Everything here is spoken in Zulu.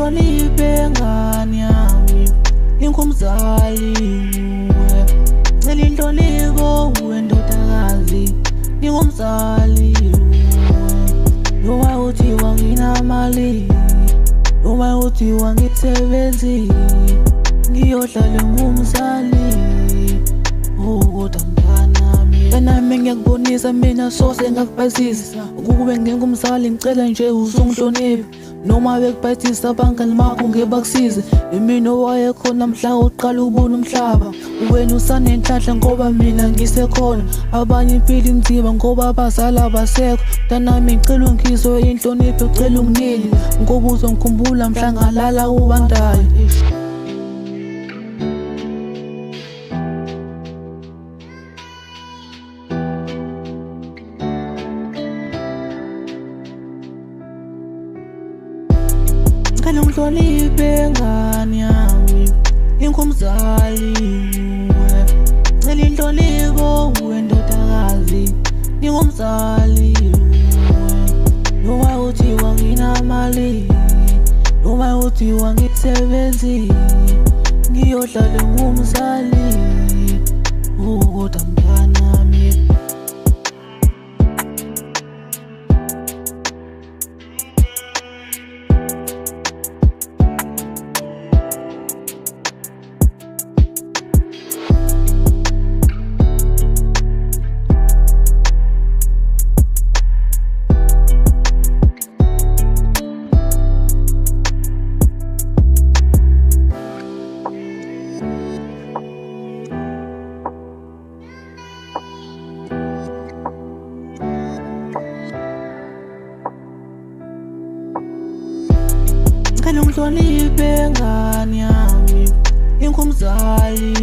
ungihloniphe ngane yami, ngingumzali uwe. Ngicela inhlonipho uwe ndodakazi, ngingumzali uwe. Noma uthiwa nginamali, noma uthiwa ngisebenzi, ngiyohlala ngumzali kodwa mntanami. Nami ngiyakubonisa mina sose ngakubhazisa ukube ngingumzali, ngicela nje usungihloniphe. Noma bekubhayithisa abangani bakho ngebakusize, imina owayekhona mhla uqala ukubona umhlaba. Wena usanenhlanhla ngoba mina ngisekhona, abanye impilo inzima ngoba abazali abasekho. Mntanami ngicela ungizwe inhlonipho, ngicela unginike ngoba uzongikhumbula mhla ngalala ubandayo. Ngicela ungihloniphe ngane yami, ngingumzali uwe. Ngicela inhlonipho uwe ndodakazi, ngingumzali uwe. Noma uthiwa nginamali, noma uthiwa ngisebenzi, ngiyohlala ngumzali kodwa mntanami. Ngicela ungihloniphe ngane yami, ngingumzali